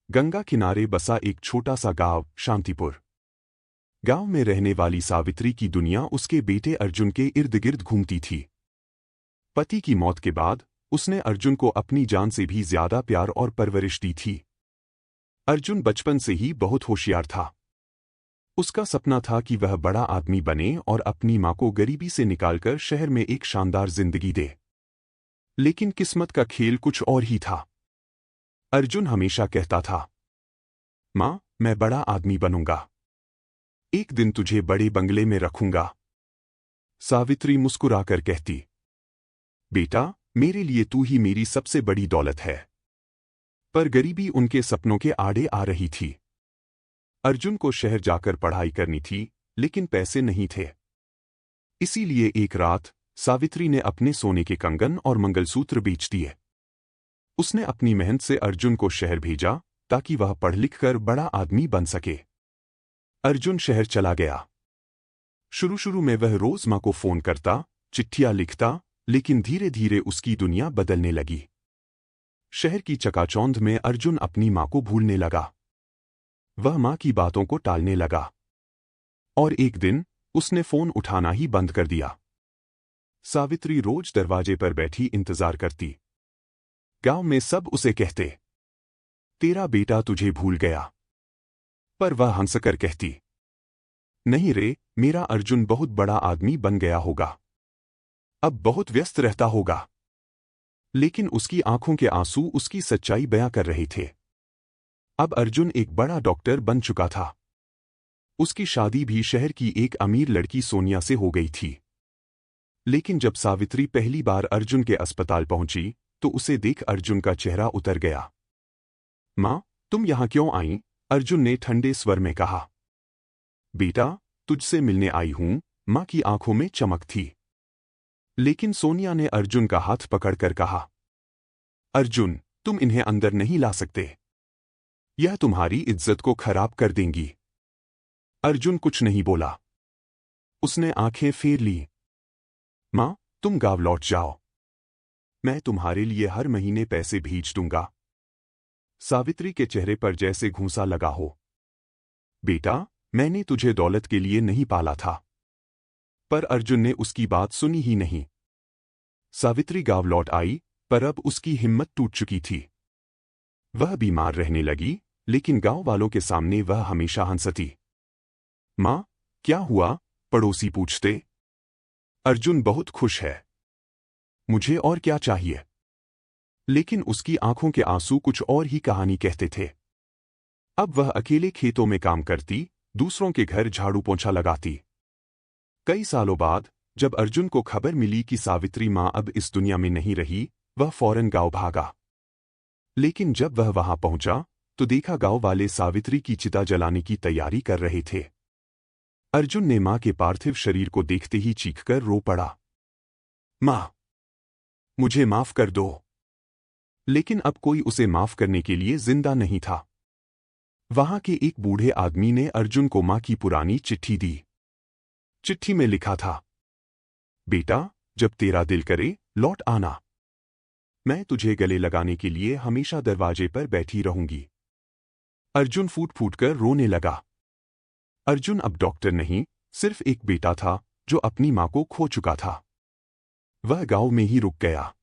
गंगा किनारे बसा एक छोटा सा गांव शांतिपुर। गांव में रहने वाली सावित्री की दुनिया उसके बेटे अर्जुन के इर्द गिर्द घूमती थी। पति की मौत के बाद उसने अर्जुन को अपनी जान से भी ज्यादा प्यार और परवरिश दी थी। अर्जुन बचपन से ही बहुत होशियार था। उसका सपना था कि वह बड़ा आदमी बने और अपनी मां को गरीबी से निकालकर शहर में एक शानदार जिंदगी दे। लेकिन किस्मत का खेल कुछ और ही था। अर्जुन हमेशा कहता था, मां, मैं बड़ा आदमी बनूंगा, एक दिन तुझे बड़े बंगले में रखूंगा। सावित्री मुस्कुराकर कहती, बेटा, मेरे लिए तू ही मेरी सबसे बड़ी दौलत है। पर गरीबी उनके सपनों के आड़े आ रही थी। अर्जुन को शहर जाकर पढ़ाई करनी थी, लेकिन पैसे नहीं थे। इसीलिए एक रात सावित्री ने अपने सोने के कंगन और मंगलसूत्र बेच दिए। उसने अपनी मेहनत से अर्जुन को शहर भेजा ताकि वह पढ़ लिख कर बड़ा आदमी बन सके। अर्जुन शहर चला गया। शुरू में वह रोज मां को फोन करता, चिट्ठियां लिखता, लेकिन धीरे धीरे उसकी दुनिया बदलने लगी। शहर की चकाचौंध में अर्जुन अपनी मां को भूलने लगा। वह मां की बातों को टालने लगा और एक दिन उसने फोन उठाना ही बंद कर दिया। सावित्री रोज दरवाजे पर बैठी इंतजार करती। गांव में सब उसे कहते, तेरा बेटा तुझे भूल गया। पर वह हंसकर कहती, नहीं रे, मेरा अर्जुन बहुत बड़ा आदमी बन गया होगा, अब बहुत व्यस्त रहता होगा। लेकिन उसकी आंखों के आंसू उसकी सच्चाई बयां कर रहे थे। अब अर्जुन एक बड़ा डॉक्टर बन चुका था। उसकी शादी भी शहर की एक अमीर लड़की सोनिया से हो गई थी। लेकिन जब सावित्री पहली बार अर्जुन के अस्पताल पहुंची तो उसे देख अर्जुन का चेहरा उतर गया। मां, तुम यहां क्यों आई? अर्जुन ने ठंडे स्वर में कहा। बेटा, तुझसे मिलने आई हूं, मां की आंखों में चमक थी। लेकिन सोनिया ने अर्जुन का हाथ पकड़कर कहा, अर्जुन, तुम इन्हें अंदर नहीं ला सकते। यह तुम्हारी इज्जत को खराब कर देंगी। अर्जुन कुछ नहीं बोला। उसने आंखें फेर ली। मां, तुम गांव लौट जाओ, मैं तुम्हारे लिए हर महीने पैसे भेज दूंगा। सावित्री के चेहरे पर जैसे घूंसा लगा हो। बेटा, मैंने तुझे दौलत के लिए नहीं पाला था। पर अर्जुन ने उसकी बात सुनी ही नहीं। सावित्री गांव लौट आई, पर अब उसकी हिम्मत टूट चुकी थी। वह बीमार रहने लगी, लेकिन गांव वालों के सामने वह हमेशा हंसती। मां, क्या हुआ? पड़ोसी पूछते। अर्जुन बहुत खुश है, मुझे और क्या चाहिए? लेकिन उसकी आंखों के आंसू कुछ और ही कहानी कहते थे। अब वह अकेले खेतों में काम करती, दूसरों के घर झाड़ू पोंछा लगाती। कई सालों बाद जब अर्जुन को खबर मिली कि सावित्री मां अब इस दुनिया में नहीं रही, वह फौरन गांव भागा। लेकिन जब वह वहां पहुंचा तो देखा गांव वाले सावित्री की चिता जलाने की तैयारी कर रहे थे। अर्जुन ने मां के पार्थिव शरीर को देखते ही चीखकर रो पड़ा, मां, मुझे माफ कर दो। लेकिन अब कोई उसे माफ करने के लिए जिंदा नहीं था। वहां के एक बूढ़े आदमी ने अर्जुन को मां की पुरानी चिट्ठी दी। चिट्ठी में लिखा था, बेटा, जब तेरा दिल करे लौट आना, मैं तुझे गले लगाने के लिए हमेशा दरवाजे पर बैठी रहूंगी। अर्जुन फूट फूट कर रोने लगा। अर्जुन अब डॉक्टर नहीं, सिर्फ एक बेटा था जो अपनी मां को खो चुका था। वह गांव में ही रुक गया।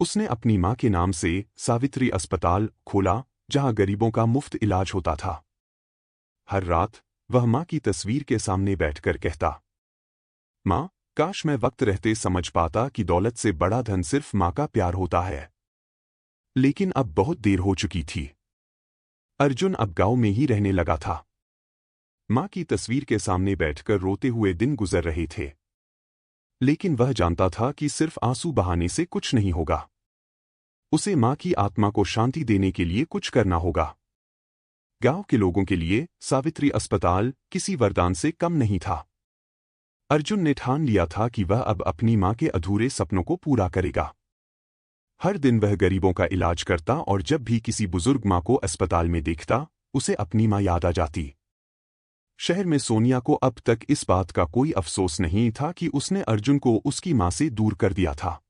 उसने अपनी मां के नाम से सावित्री अस्पताल खोला, जहां गरीबों का मुफ्त इलाज होता था। हर रात वह मां की तस्वीर के सामने बैठकर कहता, मां, काश मैं वक्त रहते समझ पाता कि दौलत से बड़ा धन सिर्फ मां का प्यार होता है। लेकिन अब बहुत देर हो चुकी थी। अर्जुन अब गांव में ही रहने लगा था। मां की तस्वीर के सामने बैठकर रोते हुए दिन गुजर रहे थे। लेकिन वह जानता था कि सिर्फ आंसू बहाने से कुछ नहीं होगा। उसे मां की आत्मा को शांति देने के लिए कुछ करना होगा। गांव के लोगों के लिए सावित्री अस्पताल किसी वरदान से कम नहीं था। अर्जुन ने ठान लिया था कि वह अब अपनी मां के अधूरे सपनों को पूरा करेगा। हर दिन वह गरीबों का इलाज करता और जब भी किसी बुजुर्ग मां को अस्पताल में देखता, उसे अपनी मां याद आ जाती। शहर में सोनिया को अब तक इस बात का कोई अफसोस नहीं था कि उसने अर्जुन को उसकी मां से दूर कर दिया था।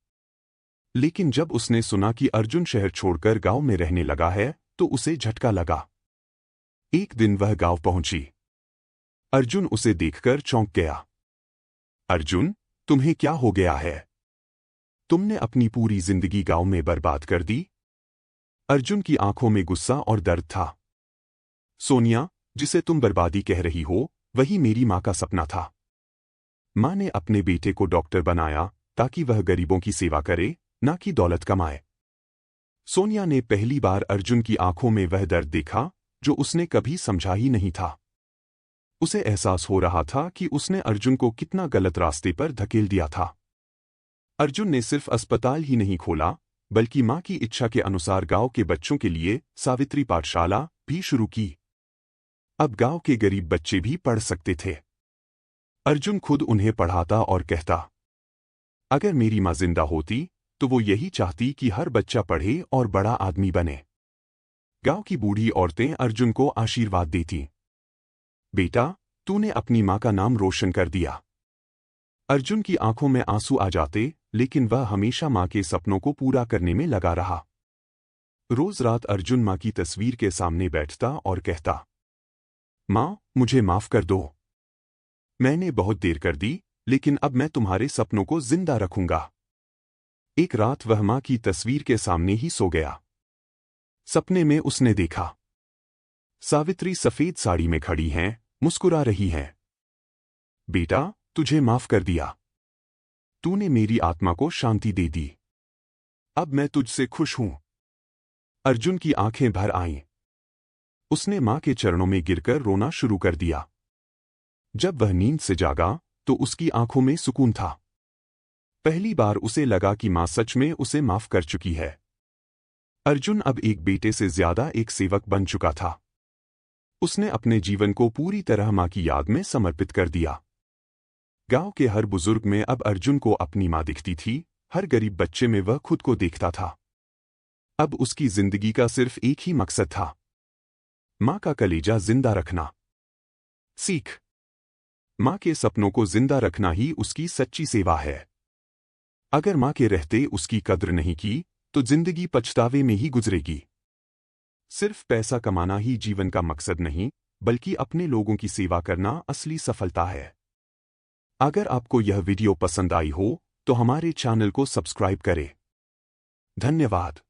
लेकिन जब उसने सुना कि अर्जुन शहर छोड़कर गांव में रहने लगा है, तो उसे झटका लगा। एक दिन वह गांव पहुंची। अर्जुन उसे देखकर चौंक गया। अर्जुन, तुम्हें क्या हो गया है? तुमने अपनी पूरी जिंदगी गांव में बर्बाद कर दी। अर्जुन की आंखों में गुस्सा और दर्द था। सोनिया, जिसे तुम बर्बादी कह रही हो, वही मेरी मां का सपना था। मां ने अपने बेटे को डॉक्टर बनाया ताकि वह गरीबों की सेवा करे, ना कि दौलत कमाए। सोनिया ने पहली बार अर्जुन की आंखों में वह दर्द देखा जो उसने कभी समझा ही नहीं था। उसे एहसास हो रहा था कि उसने अर्जुन को कितना गलत रास्ते पर धकेल दिया था। अर्जुन ने सिर्फ अस्पताल ही नहीं खोला, बल्कि मां की इच्छा के अनुसार गांव के बच्चों के लिए सावित्री पाठशाला भी शुरू की। अब गांव के गरीब बच्चे भी पढ़ सकते थे। अर्जुन खुद उन्हें पढ़ाता और कहता, अगर मेरी मां जिंदा होती तो वो यही चाहती कि हर बच्चा पढ़े और बड़ा आदमी बने। गांव की बूढ़ी औरतें अर्जुन को आशीर्वाद देती। बेटा, तूने अपनी मां का नाम रोशन कर दिया। अर्जुन की आंखों में आंसू आ जाते, लेकिन वह हमेशा मां के सपनों को पूरा करने में लगा रहा। रोज रात अर्जुन मां की तस्वीर के सामने बैठता और कहता, मां, मुझे माफ कर दो। मैंने बहुत देर कर दी, लेकिन अब मैं तुम्हारे सपनों को जिंदा रखूंगा। एक रात वह मां की तस्वीर के सामने ही सो गया। सपने में उसने देखा, सावित्री सफेद साड़ी में खड़ी हैं, मुस्कुरा रही हैं। बेटा, तुझे माफ कर दिया। तूने मेरी आत्मा को शांति दे दी। अब मैं तुझसे खुश हूं। अर्जुन की आंखें भर आईं। उसने मां के चरणों में गिरकर रोना शुरू कर दिया। जब वह नींद से जागा तो उसकी आंखों में सुकून था। पहली बार उसे लगा कि मां सच में उसे माफ कर चुकी है। अर्जुन अब एक बेटे से ज्यादा एक सेवक बन चुका था। उसने अपने जीवन को पूरी तरह मां की याद में समर्पित कर दिया। गांव के हर बुजुर्ग में अब अर्जुन को अपनी मां दिखती थी, हर गरीब बच्चे में वह खुद को देखता था। अब उसकी जिंदगी का सिर्फ एक ही मकसद था, मां का कलेजा जिंदा रखना। सीख, मां के सपनों को जिंदा रखना ही उसकी सच्ची सेवा है। अगर मां के रहते उसकी कद्र नहीं की, तो जिंदगी पछतावे में ही गुजरेगी। सिर्फ पैसा कमाना ही जीवन का मकसद नहीं, बल्कि अपने लोगों की सेवा करना असली सफलता है। अगर आपको यह वीडियो पसंद आई हो, तो हमारे चैनल को सब्सक्राइब करें। धन्यवाद।